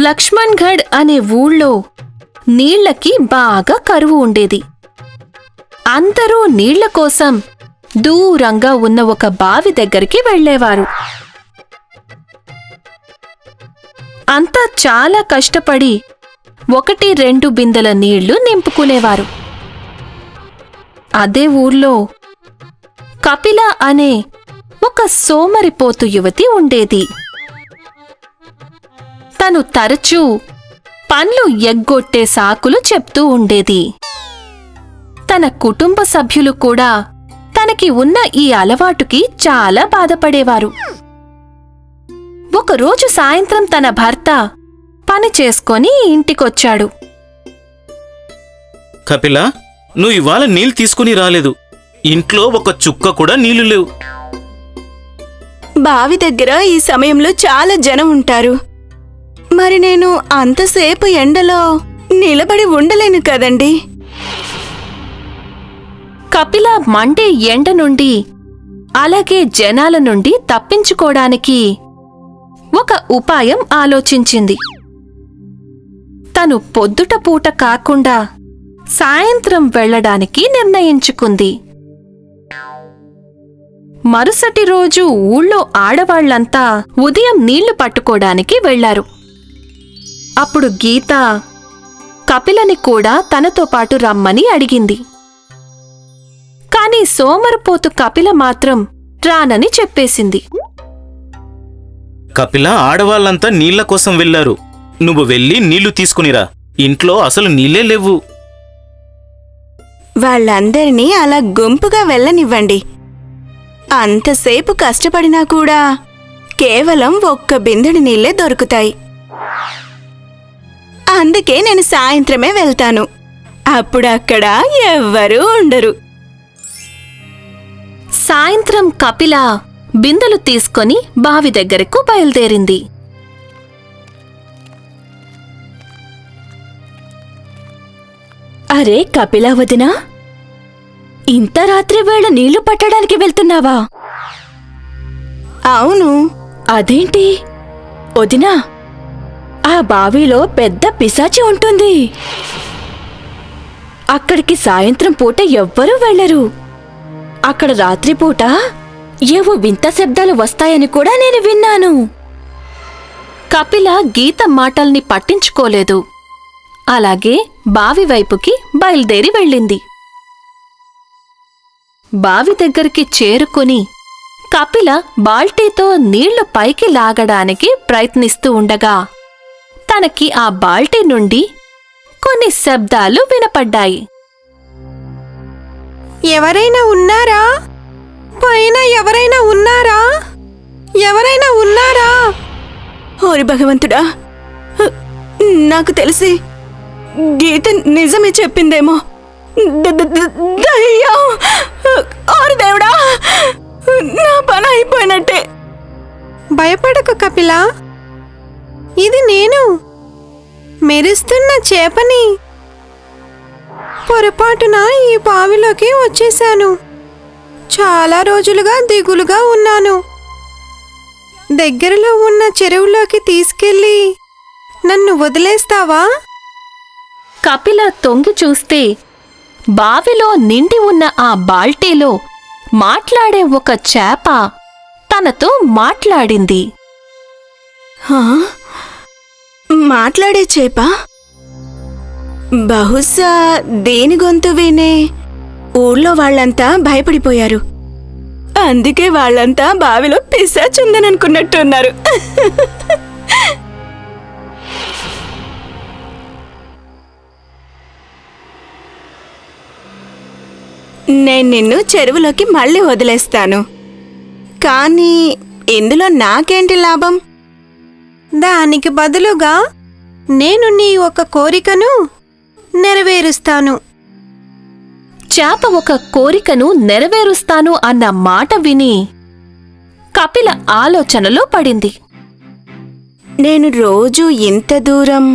లక్ష్మణ్గఢ్ అనే ఊళ్ళో నీళ్లకి బాగా కరువు ఉండేది. అందరూ నీళ్ల కోసం దూరంగా ఉన్న ఒక బావి దగ్గరికి వెళ్లేవారు. అంతా చాలా కష్టపడి 1-2 బిందెల నీళ్లు నింపుకునేవారు. అదే ఊర్లో కపిల అనే ఒక సోమరిపోతు యువతి ఉండేది. తను తరచూ పండ్లు ఎగ్గొట్టే సాకులు చెప్తూ ఉండేది. తన కుటుంబ సభ్యులు కూడా తనకి ఉన్న ఈ అలవాటుకి చాలా బాధపడేవారు. ఒకరోజు సాయంత్రం తన భర్త పని చేసుకొని ఇంటికొచ్చాడు. కపిల, నువ్వు ఇవాళ నీళ్ళు తీసుకుని రాలేదు. ఇంట్లో ఒక చుక్క కూడా నీళ్లు లేవు. బావి దగ్గర ఈ సమయంలో చాలా జనం ఉంటారు. మరి నేను అంతసేపు ఎండలో నిలబడి ఉండలేను కదండి. కపిల మండే ఎండ నుండి అలాగే జనాల నుండి తప్పించుకోడానికి ఒక ఉపాయం ఆలోచించింది. తను పొద్దుట పూట కాకుండా సాయంత్రం వెళ్లడానికి నిర్ణయించుకుంది. మరుసటి రోజు ఊళ్ళో ఆడవాళ్లంతా ఉదయం నీళ్లు పట్టుకోడానికి వెళ్లారు. అప్పుడు గీత కపిలని కూడా తనతో పాటు రమ్మని అడిగింది. కాని సోమరిపోతు కపిల మాత్రం రానని చెప్పేసింది. కపిల, ఆడవాళ్లంతా నీళ్ల కోసం వెళ్లారు. నువ్వు వెళ్ళి నీళ్లు తీసుకునిరా. ఇంట్లో అసలు నీళ్లే లేవు. వాళ్ళందరినీ అలా గుంపుగా వెళ్ళనివ్వండి. అంతసేపు కష్టపడినా కూడా కేవలం 1 బిందెడి నీళ్లే దొరుకుతాయి. అందుకే నేను సాయంత్రమే వెళ్తాను. అప్పుడు అక్కడ ఎవ్వరూ ఉండరు. సాయంత్రం కపిల బిందెలు తీసుకొని బావి దగ్గరకు బయలుదేరింది. అరే కపిలా వదినా, ఇంత రాత్రి వేళ నీళ్లు పట్టడానికి వెళ్తున్నావా? అవును. అదేంటి వదినా, ఆ బావిలో పెద్ద పిశాచి ఉంటుంది. అక్కడికి సాయంత్రం పూట ఎవ్వరూ వెళ్లరు. అక్కడ రాత్రిపూట ఏవో వింత శబ్దాలు వస్తాయని కూడా నేను విన్నాను. కపిల గీత మాటల్ని పట్టించుకోలేదు. అలాగే బావి వైపుకి బయలుదేరి వెళ్ళింది. బావి దగ్గరికి చేరుకుని కపిల బాల్టీతో నీళ్లు పైకి లాగడానికి ప్రయత్నిస్తూ ఉండగా తనకి ఆ బాల్టీ నుండి కొన్ని శబ్దాలు వినపడ్డాయి. ఎవరైనా ఉన్నారా? పైన ఎవరైనా ఉన్నారా? ఎవరైనా ఉన్నారా? ఓరి భగవంతుడా, నాకు తెలిసి గీత నిజమే చెప్పిందేమో. దయ్యం! ఓరి దేవుడా, నా పని అయిపోయినట్టే. భయపడకు కపిల, ఇది నేను, మెరుస్తున్న చేపని. పొరపాటున ఈ బావిలోకి వచ్చేశాను. చాలా రోజులుగా దిగులుగా ఉన్నాను. దగ్గరలో ఉన్న చెరువులోకి తీసుకెళ్ళి నన్ను వదిలేస్తావా? కపిల తొంగి చూస్తే బావిలో నిండి ఉన్న ఆ బాల్టీలో మాట్లాడే ఒక చేప తనతో మాట్లాడింది. మాట్లాడే చేప? బహుశా దేని గొంతు వినే ఊర్లో వాళ్ళంతా భయపడిపోయారు. అందుకే వాళ్ళంతా బావిలో పిశాచుందననుకున్నట్టున్నారు. నేను నిన్ను చెరువులోకి మళ్ళీ వదిలేస్తాను. కానీ ఇందులో నాకేంటి లాభం? దానికి బదులుగా నేను నీ ఒక కోరికను నెరవేరుస్తాను. చేప ఒక కోరికను నెరవేరుస్తాను అన్న మాట విని కపిల ఆలోచనలో పడింది. నేను రోజూ ఇంత దూరం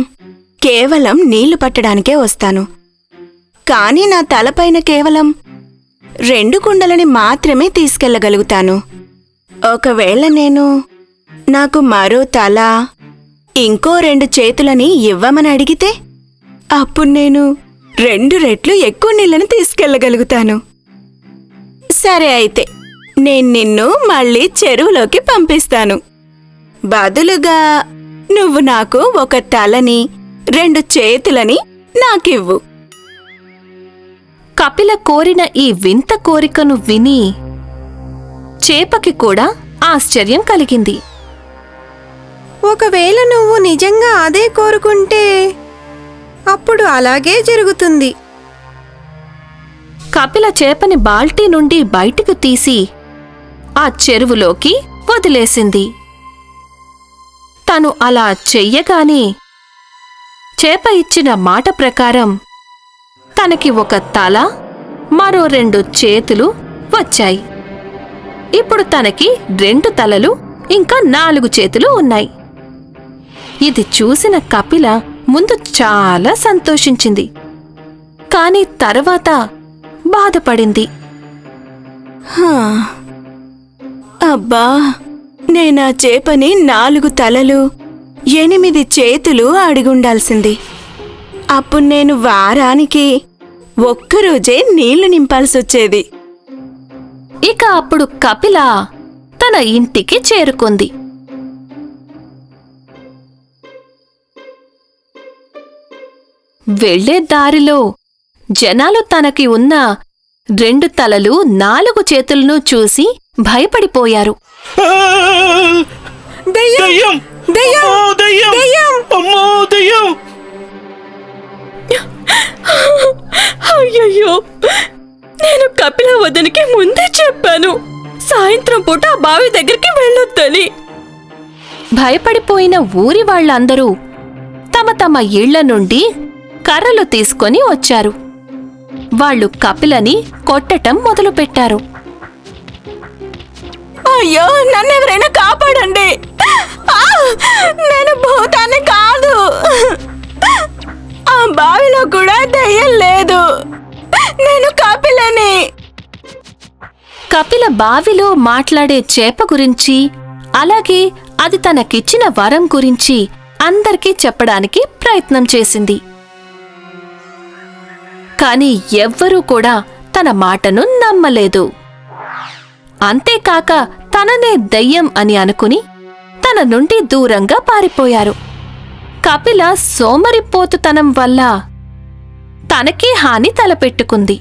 కేవలం నీళ్లు పట్టడానికే వస్తాను. కానీ నా తలపైన కేవలం 2 కుండలని మాత్రమే తీసుకెళ్లగలుగుతాను. ఒకవేళ నాకు మరో తల, ఇంకో 2 చేతులని ఇవ్వమని అడిగితే అప్పుడు నేను 2 రెట్లు ఎక్కువ నీళ్ళని తీసుకెళ్ళగలుగుతాను. సరే అయితే నేను నిన్ను మళ్ళీ చెరువులోకి పంపిస్తాను. బదులుగా నువ్వు నాకు 1 తలని 2 చేతులని నాకివ్వు. కపిల కోరిన ఈ వింత కోరికను విని చేపకి కూడా ఆశ్చర్యం కలిగింది. ఒకవేళ నువ్వు నిజంగా అదే కోరుకుంటే అప్పుడు అలాగే జరుగుతుంది. కపిల చేపని బాల్టీ నుండి బయటకు తీసి ఆ చెరువులోకి వదిలేసింది. తను అలా చెయ్యగానే చేప ఇచ్చిన మాట ప్రకారం తనకి 1 తల, మరో 2 చేతులు వచ్చాయి. ఇప్పుడు తనకి 2 తలలు ఇంకా 4 చేతులు ఉన్నాయి. ఇది చూసిన కపిల ముందు చాలా సంతోషించింది, కాని తర్వాత బాధపడింది. అబ్బా, నేనా చేపని 4 తలలు 8 చేతులు అడిగుండాల్సింది. అప్పుడు నేను వారానికి ఒక్కరోజే నీళ్లు నింపాల్సొచ్చేది. ఇక అప్పుడు కపిల తన ఇంటికి చేరుకుంది. వెళ్లే దారిలో జనాలు తనకి ఉన్న 2 తలలు 4 చేతులను చూసి భయపడిపోయారు. దయ్యం! దయ్యం! అమ్మో, దయ్యం! దయ్యం! అమ్మో, దయ్యం! అయ్యయ్యో, నేను కపిల వదనికి ముందే చెప్పాను సాయంత్రం పూట ఆ బావి దగ్గరికి వెళ్ళొద్దని. భయపడిపోయిన ఊరి వాళ్ళందరూ తమ తమ ఇళ్ల నుండి కర్రలు తీసుకొని వచ్చారు. వాళ్ళు కపిలని కొట్టటం మొదలుపెట్టారు. అయ్యో, నన్నెవరైనా కాపాడండి! నేను భూతాన్ని కాదు. ఆ బావిలో కూడా దయ్యం లేదు. నేను కపిలని. కపిల బావిలో మాట్లాడే చేప గురించి, అలాగే అది తనకిచ్చిన వరం గురించి అందరికీ చెప్పడానికి ప్రయత్నం చేసింది. కాని ఎవ్వరూ కూడా తన మాటను నమ్మలేదు. అంతేకాక తననే దయ్యం అని అనుకుని తన నుండి దూరంగా పారిపోయారు. కపిల సోమరిపోతుతనం వల్ల తనకే హాని తలపెట్టుకుంది.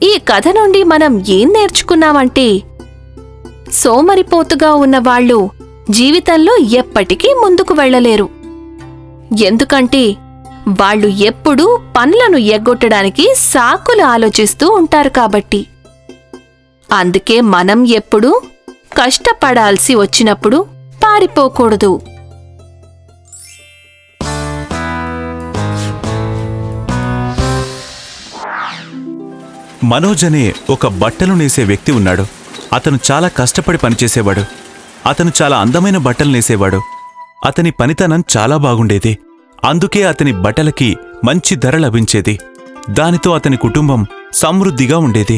ఈ కథ నుండి మనం ఏం నేర్చుకున్నామంటే, సోమరిపోతుగా ఉన్నవాళ్లు జీవితంలో ఎప్పటికీ ముందుకు వెళ్ళలేరు. ఎందుకంటే వాళ్ళు ఎప్పుడూ పనులను ఎగ్గొట్టడానికి సాకులు ఆలోచిస్తూ ఉంటారు కాబట్టి. అందుకే మనం ఎప్పుడూ కష్టపడాల్సి వచ్చినప్పుడు పారిపోకూడదు. మనోజ్ అనే ఒక బట్టలు నేసే వ్యక్తి ఉన్నాడు. అతను చాలా కష్టపడి పనిచేసేవాడు. అతను చాలా అందమైన బట్టలు నేసేవాడు. అతని పనితనం చాలా బాగుండేది. అందుకే అతని బట్టలకి మంచి ధర లభించేది. దానితో అతని కుటుంబం సమృద్ధిగా ఉండేది.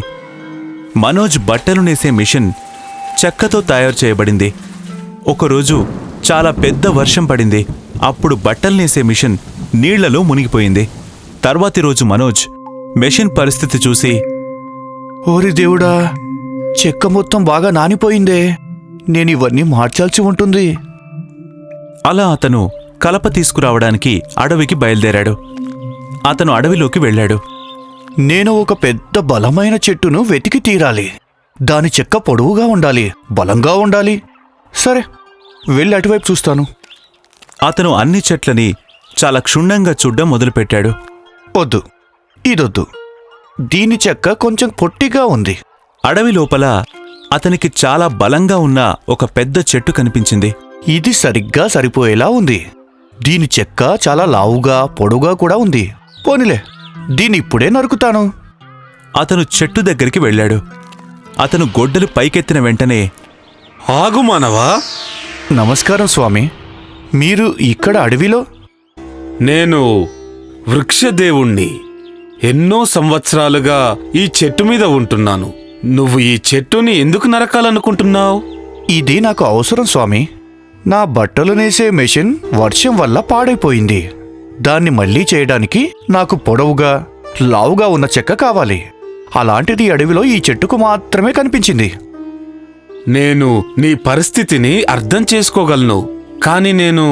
మనోజ్ బట్టలు నేసే మిషన్ చెక్కతో తయారు చేయబడింది. ఒకరోజు చాలా పెద్ద వర్షం పడింది. అప్పుడు బట్టలు నేసే మిషన్ నీళ్లలో మునిగిపోయింది. తర్వాతి రోజు మనోజ్ మెషిన్ పరిస్థితి చూసి, ఓరి దేవుడా, చెక్క మొత్తం బాగా నానిపోయిందే. నేనివన్నీ మార్చాల్సి ఉంటుంది. అలా అతను కలప తీసుకురావడానికి అడవికి బయలుదేరాడు. అతను అడవిలోకి వెళ్ళాడు. నేను ఒక పెద్ద బలమైన చెట్టును వెతికి తీరాలి. దాని చెక్క పొడవుగా ఉండాలి, బలంగా ఉండాలి. సరే, వెళ్ళి అటువైపు చూస్తాను. అతను అన్ని చెట్లని చాలా క్షుణ్ణంగా చూడ్డం మొదలుపెట్టాడు. వద్దు, ఇదొద్దు. దీని చెక్క కొంచెం పొట్టిగా ఉంది. అడవి లోపల అతనికి చాలా బలంగా ఉన్న ఒక పెద్ద చెట్టు కనిపించింది. ఇది సరిగ్గా సరిపోయేలా ఉంది. దీని చెక్క చాలా లావుగా పొడుగా కూడా ఉంది. పోనిలే, దీన్ని ఇప్పుడే నరుకుతాను. అతను చెట్టు దగ్గరికి వెళ్ళాడు. అతను గొడ్డలు పైకెత్తిన వెంటనే, ఆగు మానవా. నమస్కారం స్వామి. మీరు ఇక్కడ అడవిలో? నేను వృక్షదేవుణ్ణి. ఎన్నో సంవత్సరాలుగా ఈ చెట్టు మీద ఉంటున్నాను. నువ్వు ఈ చెట్టుని ఎందుకు నరకాలనుకుంటున్నావు? ఇది నాకు అవసరం స్వామి. నా బట్టలు నేసే మెషిన్ వర్షం వల్ల పాడైపోయింది. దాన్ని మళ్ళీ చేయడానికి నాకు పొడవుగా లావుగా ఉన్న చెక్క కావాలి. అలాంటిది అడవిలో ఈ చెట్టుకు మాత్రమే కనిపించింది. నేను నీ పరిస్థితిని అర్థం చేసుకోగలను, కాని నేను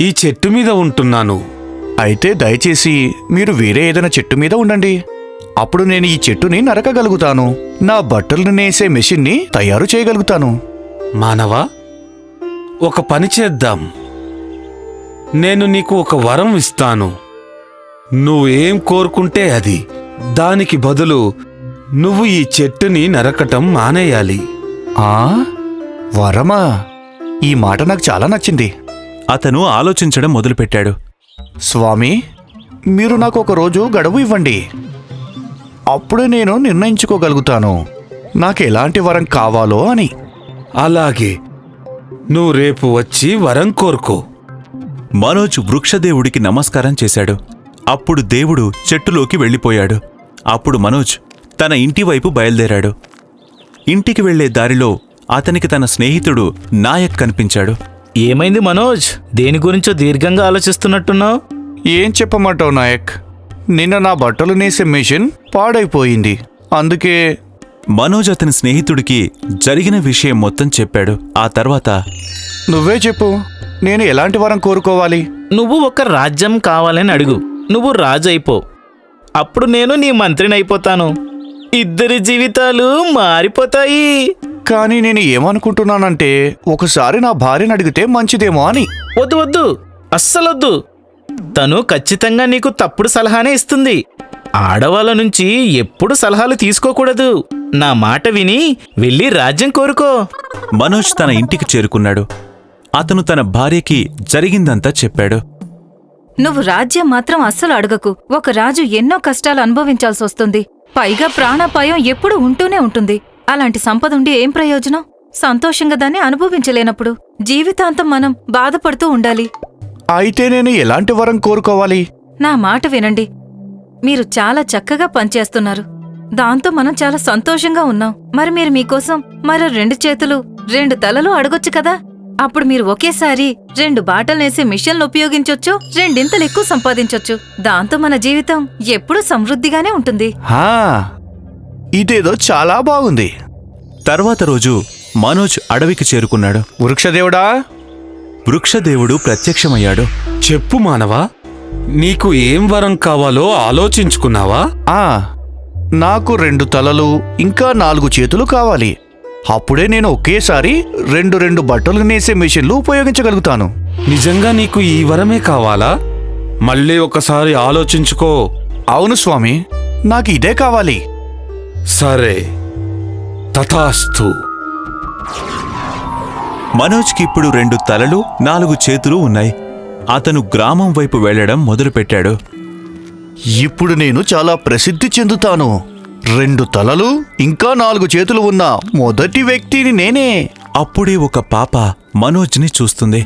ఈ చెట్టు మీద ఉంటున్నాను. అయితే దయచేసి మీరు వేరే ఏదైనా చెట్టు మీద ఉండండి. అప్పుడు నేను ఈ చెట్టుని నరకగలుగుతాను. నా బట్టలు నేసే మెషిన్ని తయారు చేయగలుగుతాను. మానవా, ఒక పని చేద్దాం. నేను నీకు ఒక వరం ఇస్తాను. నువ్వేం కోరుకుంటే అది. దానికి బదులు నువ్వు ఈ చెట్టుని నరకటం మానేయాలి. ఆ వరమా? ఈ మాట నాకు చాలా నచ్చింది. అతను ఆలోచించడం మొదలుపెట్టాడు. స్వామి, మీరు నాకు ఒక రోజు గడువు ఇవ్వండి. అప్పుడే నేను నిర్ణయించుకోగలుగుతాను నాకు ఎలాంటి వరం కావాలో అని. అలాగే, నువ్వు రేపు వచ్చి వరం కోరుకో. మనోజ్ వృక్షదేవుడికి నమస్కారం చేశాడు. అప్పుడు దేవుడు చెట్టులోకి వెళ్ళిపోయాడు. అప్పుడు మనోజ్ తన ఇంటివైపు బయలుదేరాడు. ఇంటికి వెళ్లే దారిలో అతనికి తన స్నేహితుడు నాయక్ కనిపించాడు. ఏమైంది మనోజ్? దేని గురించో దీర్ఘంగా ఆలోచిస్తున్నట్టున్నావు? ఏం చెప్పమంటావు నాయక్? నిన్న నా బట్టలు నేసే మెషిన్ పాడైపోయింది. అందుకే మనోజ్ అతని స్నేహితుడికి జరిగిన విషయం మొత్తం చెప్పాడు. ఆ తర్వాత, నువ్వే చెప్పు, నేను ఎలాంటి వరం కోరుకోవాలి? నువ్వు ఒక రాజ్యం కావాలని అడుగు. నువ్వు రాజు అయిపో. అప్పుడు నేను నీ మంత్రిని అయిపోతాను. ఇద్దరి జీవితాలు మారిపోతాయి. కానీ నేను ఏమనుకుంటున్నానంటే, ఒకసారి నా భార్యను అడిగితే మంచిదేమో అని. వద్దు వద్దు, అస్సలొద్దు. తను ఖచ్చితంగా నీకు తప్పుడు సలహానే ఇస్తుంది. ఆడవాళ్ళ నుంచి ఎప్పుడు సలహాలు తీసుకోకూడదు. నా మాట విని వెళ్ళి రాజ్యం కోరుకో. మనోజ్ తన ఇంటికి చేరుకున్నాడు. అతను తన భార్యకి జరిగిందంతా చెప్పాడు. నువ్వు రాజ్యం మాత్రం అస్సలు అడగకు. ఒక రాజు ఎన్నో కష్టాలు అనుభవించాల్సొస్తుంది. పైగా ప్రాణాపాయం ఎప్పుడూ ఉంటూనే ఉంటుంది. అలాంటి సంపద ఉండి ఏం ప్రయోజనం? సంతోషంగా దాన్ని అనుభవించలేనప్పుడు జీవితాంతం మనం బాధపడుతూ ఉండాలి. అయితే నేను ఎలాంటి వరం కోరుకోవాలి? నా మాట వినండి. మీరు చాలా చక్కగా పనిచేస్తున్నారు. దాంతో మనం చాలా సంతోషంగా ఉన్నాం. మరి మీరు మీకోసం మరో 2 చేతులు 2 తలలు అడగొచ్చు కదా. అప్పుడు మీరు ఒకేసారి 2 బాటలనేసే మిషన్లు ఉపయోగించొచ్చు. 2 ఎక్కువ సంపాదించొచ్చు. దాంతో మన జీవితం ఎప్పుడూ సమృద్ధిగానే ఉంటుంది. హా, ఇదేదో చాలా బాగుంది. తర్వాత రోజు మనోజ్ అడవికి చేరుకున్నాడు. వృక్షదేవుడా, వృక్షదేవుడు ప్రత్యక్షమయ్యాడు. చెప్పు మానవా, నీకు ఏం వరం కావాలో ఆలోచించుకున్నావా? నాకు 2 తలలు ఇంకా 4 చేతులు కావాలి. అప్పుడే నేను ఒకేసారి 2 బట్టలు నేసే మెషిన్లు ఉపయోగించగలుగుతాను. నిజంగా నీకు ఈ వరమే కావాలా? మళ్ళీ ఒకసారి ఆలోచించుకో. అవును స్వామి, నాకు ఇదే కావాలి. సరే, తథాస్తు. మనోజ్కి ఇప్పుడు 2 తలలు 4 చేతులు ఉన్నాయి. అతను గ్రామం వైపు వెళ్లడం మొదలుపెట్టాడు. ఇప్పుడు నేను చాలా ప్రసిద్ధి చెందుతాను. 2 తలలు ఇంకా 4 చేతులు ఉన్న మొదటి వ్యక్తిని నేనే. అప్పుడే ఒక పాప మనోజ్ని చూస్తుంది.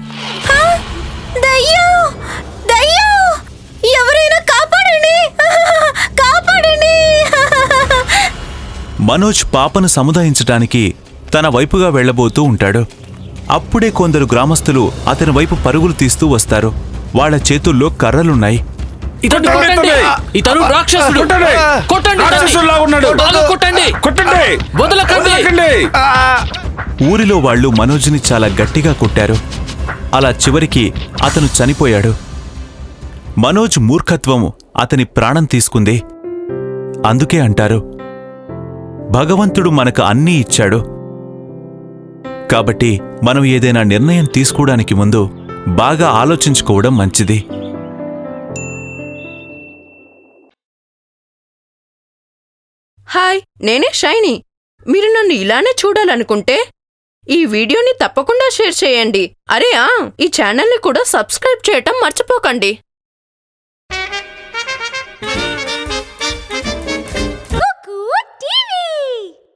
ఎవరైనా కాపాడండి! కాపాడండి! మనోజ్ పాపను సముదాయించటానికి తన వైపుగా వెళ్లబోతూ ఉంటాడు. అప్పుడే కొందరు గ్రామస్తులు అతని వైపు పరుగులు తీస్తూ వస్తారు. వాళ్ల చేతుల్లో కర్రలున్నాయి. ఇతను కొట్టండి! ఇతను రాక్షసుడు! కొట్టండి! రాక్షసుల్లా ఉన్నాడు! బాగా కొట్టండి! కొట్టండి! వదలకండి! ఊరిలో వాళ్ళు మనోజ్ని చాలా గట్టిగా కొట్టారు. అలా చివరికి అతను చనిపోయాడు. మనోజ్ మూర్ఖత్వం అతని ప్రాణం తీసుకుంది. అందుకే అంటారు, భగవంతుడు మనకు అన్నీ ఇచ్చాడు. కాబట్టి మనం ఏదైనా నిర్ణయం తీసుకోవడానికి ముందు బాగా ఆలోచించుకోవడం మంచిది. హాయ్, నేనే షైనీ. మీరు నన్ను ఇలానే చూడాలనుకుంటే ఈ వీడియోని తప్పకుండా షేర్ చేయండి. ఈ ఛానల్ని కూడా సబ్స్క్రైబ్ చేయటం మర్చిపోకండి.